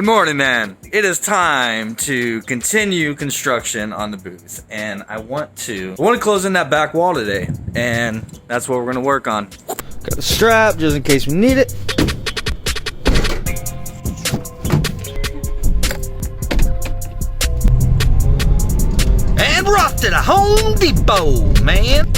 Good morning, man. It is time to continue construction on the booth, and I want to close in that back wall today, and that's what we're gonna work on. Got a strap just in case we need it. And we're off to the Home Depot, man.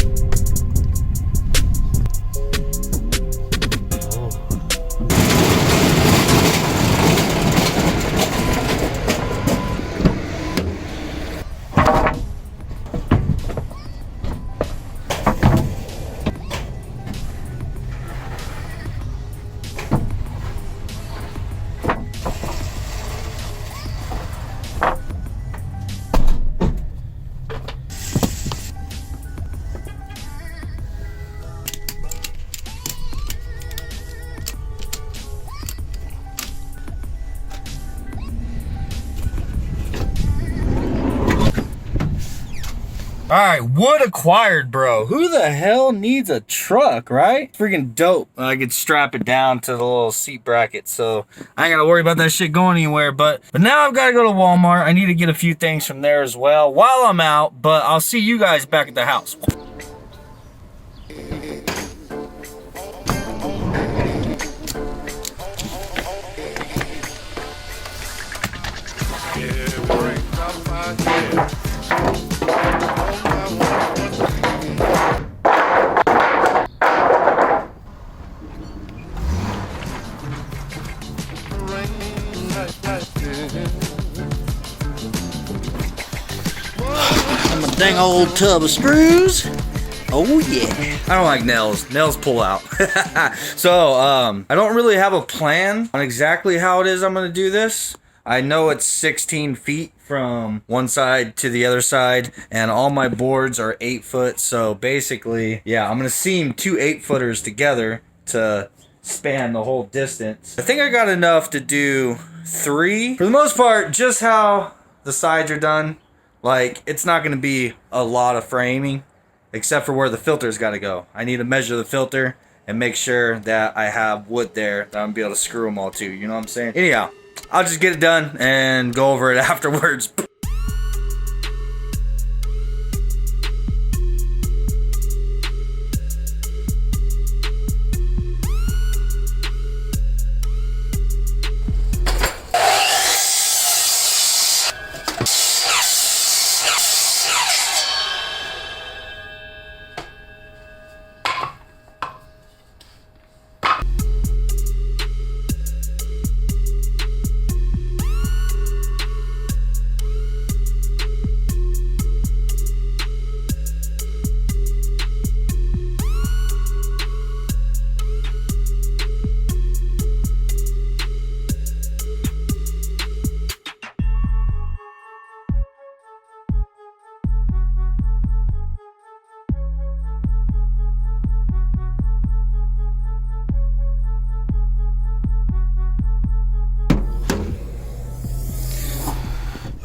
Alright, wood acquired, bro. Who the hell needs a truck, right? Freaking dope. I could strap it down to the little seat bracket, so I ain't gotta worry about that shit going anywhere. But now I've gotta go to Walmart. I need to get a few things from there as well while I'm out, but I'll see you guys back at the house. Dang old tub of screws. Oh yeah. I don't like nails. Nails pull out. So, I don't really have a plan on exactly how it is I'm going to do this. I know it's 16 feet from one side to the other side, and all my boards are 8 foot. So basically, yeah, I'm going to seam 2 8-footers together to span the whole distance. I think I got enough to do 3. For the most part, just how the sides are done. Like, it's not going to be a lot of framing, except for where the filter's got to go. I need to measure the filter and make sure that I have wood there that I'm going to be able to screw them all to. You know what I'm saying? Anyhow, I'll just get it done and go over it afterwards.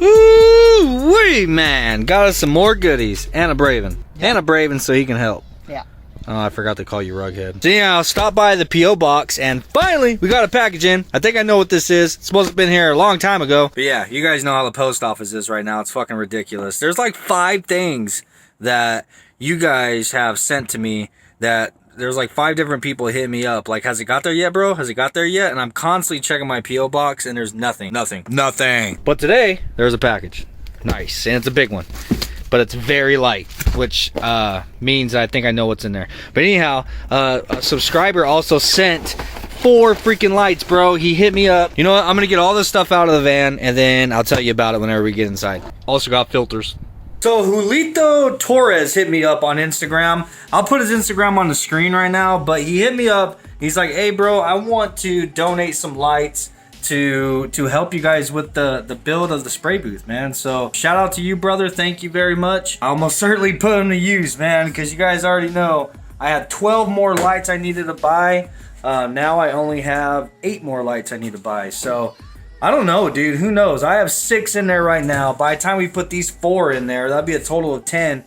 Ooh-wee, man. Got us some more goodies. And a Bravin. And a Bravin so he can help. Yeah. Oh, I forgot to call you Rughead. So yeah, stop by the P.O. box and finally we got a package in. I think I know what this is. It's supposed to have been here a long time ago. But yeah, you guys know how the post office is right now. It's fucking ridiculous. There's like 5 things that you guys have sent to me that there's like 5 different people hitting me up. Like, has it got there yet, bro? Has it got there yet? And I'm constantly checking my P.O. box and there's nothing. But today, there's a package. Nice. And it's a big one. But it's very light, which means I think I know what's in there. But anyhow, a subscriber also sent 4 freaking lights, bro. He hit me up. You know what? I'm going to get all this stuff out of the van, and then I'll tell you about it whenever we get inside. Also got filters. So Julito Torres hit me up on Instagram. I'll put his Instagram on the screen right now, but he hit me up. He's like, hey, bro, I want to donate some lights to help you guys with the build of the spray booth, man. So shout out to you, brother. Thank you very much. I'll most certainly put them to use, man, because you guys already know I had 12 more lights I needed to buy. Now I only have 8 more lights I need to buy. So I don't know, dude. Who knows? I have 6 in there right now. By the time we put these 4 in there, that'd be a total of 10.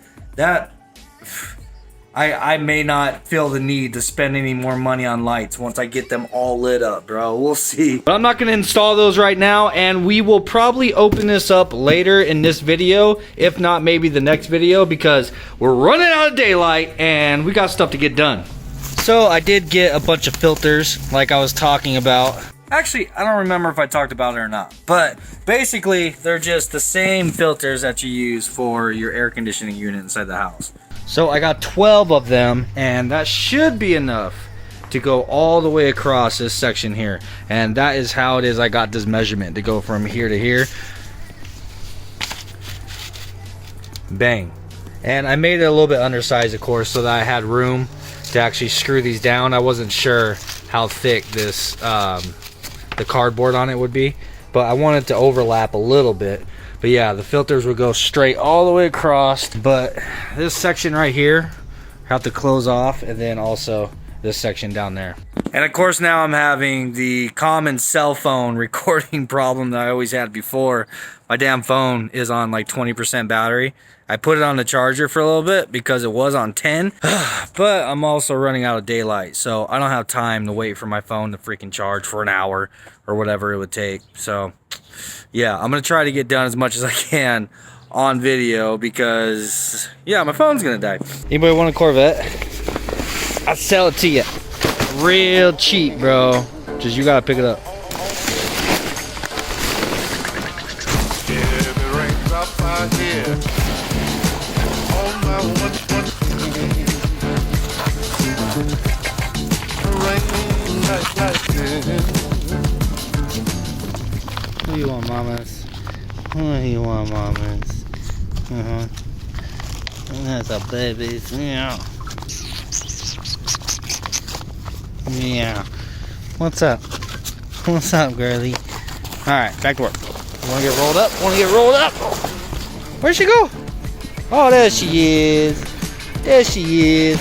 I may not feel the need to spend any more money on lights once I get them all lit up, bro. We'll see. But I'm not going to install those right now, and we will probably open this up later in this video, if not maybe the next video, because we're running out of daylight and we got stuff to get done. So I did get a bunch of filters like I was talking about. Actually, I don't remember if I talked about it or not, but basically they're just the same filters that you use for your air conditioning unit inside the house. So I got 12 of them, and that should be enough to go all the way across this section here. And that is how it is I got this measurement to go from here to here. Bang. And I made it a little bit undersized, of course, so that I had room to actually screw these down. I wasn't sure how thick this the cardboard on it would be, but I wanted to overlap a little bit. But yeah, the filters would go straight all the way across, but this section right here have to close off, and then also this section down there. And of course now I'm having the common cell phone recording problem that I always had before. My damn phone is on like 20% battery. I put it on the charger for a little bit because it was on 10, but I'm also running out of daylight, so I don't have time to wait for my phone to freaking charge for an hour or whatever it would take. So yeah, I'm gonna try to get done as much as I can on video because yeah, my phone's gonna die. Anybody want a Corvette? I'll sell it to you real cheap, bro. Just you gotta pick it up. Who you want, mamas? Who you want, mamas? That's a babies. Yeah. Yeah. What's up? What's up, girlie? Alright, back to work. Wanna get rolled up? Wanna get rolled up? Where'd she go? Oh, there she is. There she is.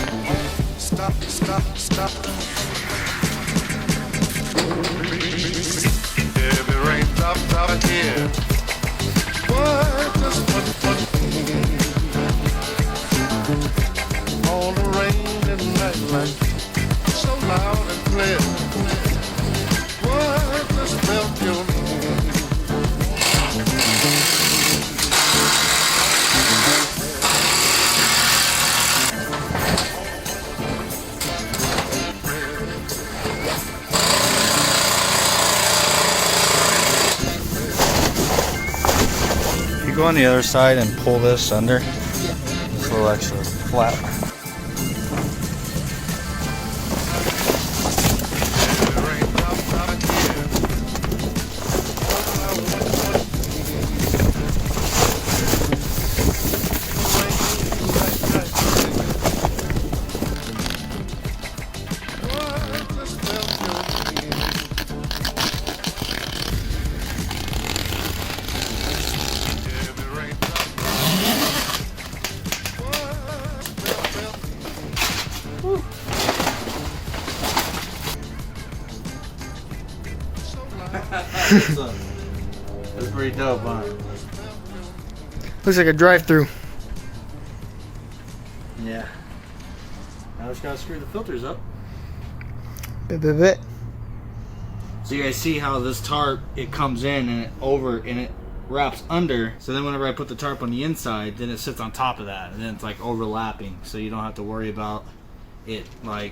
Stop, stop, stop. Heavy raindrops out here. What just what? All the rain and night so loud and clear. What just felt your You go on the other side and pull this under. This little extra flap. That's pretty dope, huh? Looks like a drive-through. Yeah. Now I just gotta screw the filters up. Bit. So you guys see how this tarp, it comes in and it wraps under. So then whenever I put the tarp on the inside, then it sits on top of that, and then it's like overlapping. So you don't have to worry about it like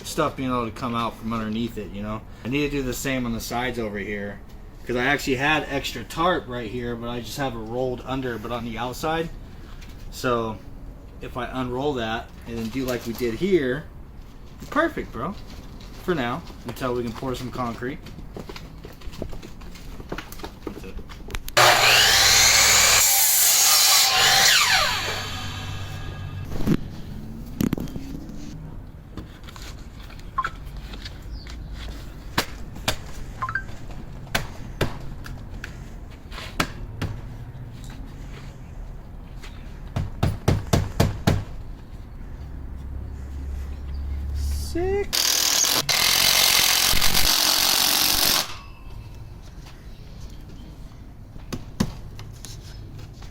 stuff being able to come out from underneath it, you know. I need to do the same on the sides over here because I actually had extra tarp right here, but I just have it rolled under but on the outside. So if I unroll that and then do like we did here, perfect, bro, for now, until we can pour some concrete. That's it. Sick.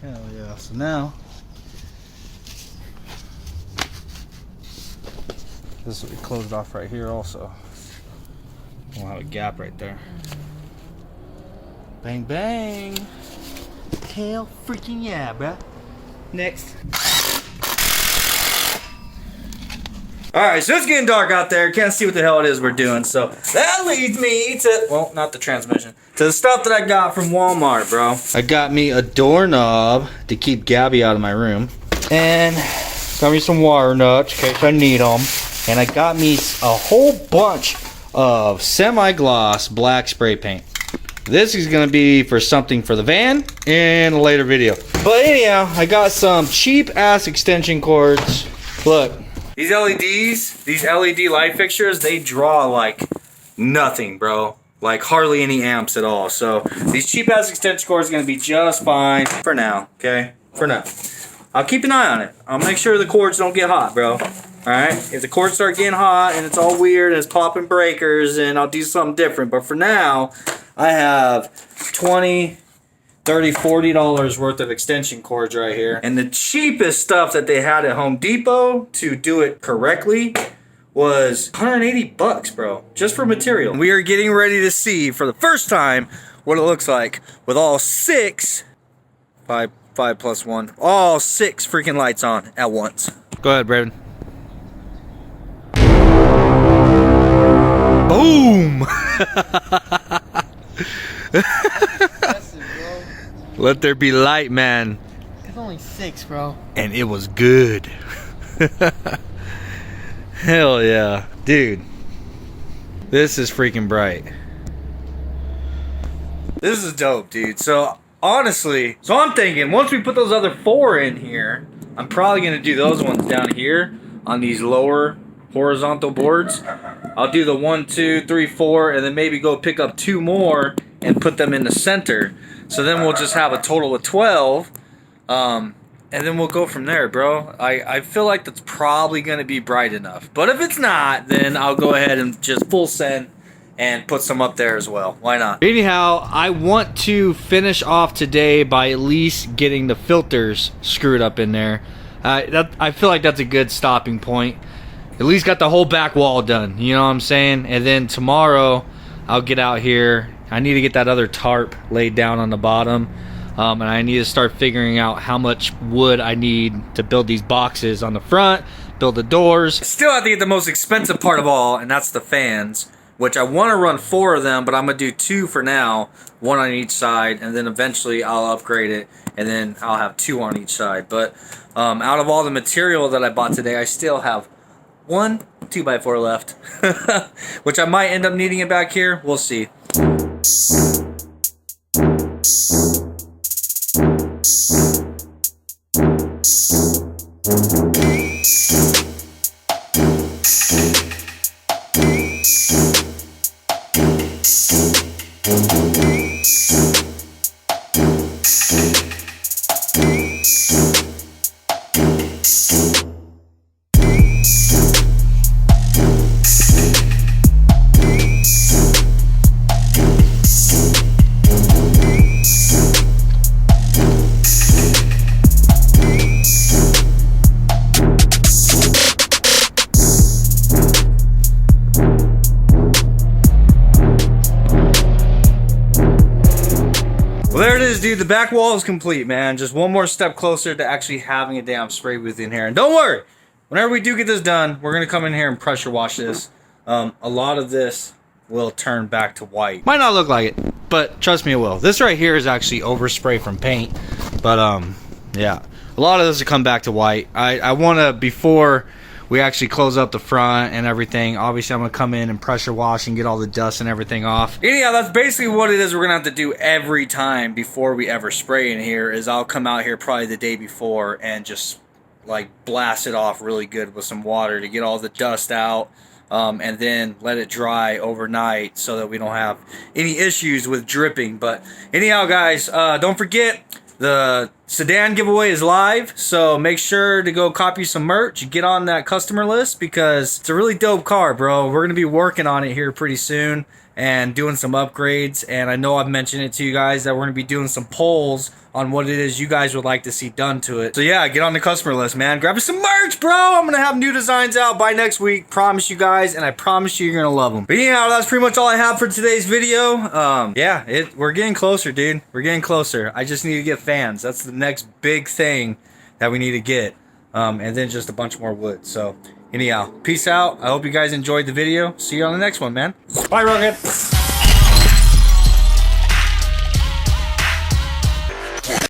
Hell yeah. So now This will be closed off right here also. We'll have a gap right there. Bang, bang. Hell freaking yeah, bruh. Next. Alright, so it's getting dark out there. Can't see what the hell it is we're doing. So that leads me to, well, not the transmission, to the stuff that I got from Walmart, bro. I got me a doorknob to keep Gabby out of my room. And got me some wire nuts in case I need them. And I got me a whole bunch of semi-gloss black spray paint. This is going to be for something for the van in a later video. But anyhow, I got some cheap ass extension cords. Look. These LEDs, these LED light fixtures, they draw like nothing, bro. Like hardly any amps at all. So these cheap ass extension cords are going to be just fine for now, okay? For now. I'll keep an eye on it. I'll make sure the cords don't get hot, bro. Alright? If the cords start getting hot and it's all weird and it's popping breakers, and I'll do something different. But for now, I have 20, 30, $40 worth of extension cords right here. And the cheapest stuff that they had at Home Depot to do it correctly was 180 bucks, bro. Just for material. We are getting ready to see for the first time what it looks like with all five plus one, all 6 freaking lights on at once. Go ahead, Brandon. Boom! Let there be light, man. It's only 6, bro. And it was good. Hell yeah. Dude. This is freaking bright. This is dope, dude. So, honestly, I'm thinking once we put those other 4 in here, I'm probably going to do those ones down here on these lower horizontal boards. I'll do the 1, 2, 3, 4, and then maybe go pick up 2 more and put them in the center. So then we'll just have a total of 12. And then we'll go from there, bro. I feel like that's probably going to be bright enough. But if it's not, then I'll go ahead and just full send and put some up there as well. Why not? Anyhow, I want to finish off today by at least getting the filters screwed up in there. I feel like that's a good stopping point. At least got the whole back wall done. You know what I'm saying? And then tomorrow, I'll get out here. I need to get that other tarp laid down on the bottom. And I need to start figuring out how much wood I need to build these boxes on the front, build the doors. Still have to get the most expensive part of all, and that's the fans, which I want to run 4 of them, but I'm going to do 2 for now, 1 on each side, and then eventually I'll upgrade it, and then I'll have 2 on each side. But out of all the material that I bought today, I still have 1 2x4 left, which I might end up needing it back here. We'll see. There it is, dude. The back wall is complete, man. Just one more step closer to actually having a damn spray booth in here. And don't worry, whenever we do get this done, we're going to come in here and pressure wash this. A lot of this will turn back to white. Might not look like it, but trust me, it will. This right here is actually overspray from paint. But, yeah. A lot of this will come back to white. I want to, before we actually close up the front and everything, obviously I'm going to come in and pressure wash and get all the dust and everything off. Anyhow, that's basically what it is we're going to have to do every time before we ever spray in here, is I'll come out here probably the day before and just like blast it off really good with some water to get all the dust out, and then let it dry overnight so that we don't have any issues with dripping. But anyhow, guys, don't forget the sedan giveaway is live, so make sure to go copy some merch, get on that customer list, because it's a really dope car, bro. We're gonna be working on it here pretty soon and doing some upgrades, and I know I've mentioned it to you guys that we're gonna be doing some polls on what it is you guys would like to see done to it. So yeah, get on the customer list, man. Grab us some merch, bro. I'm gonna have new designs out by next week, promise you guys, and I promise you you're gonna love them. But anyhow, that's pretty much all I have for today's video. Yeah, we're getting closer, dude. We're getting closer. I just need to get fans. That's the next big thing that we need to get, and then just a bunch more wood. So anyhow, peace out. I hope you guys enjoyed the video. See you on the next one, man. Bye, Rocket.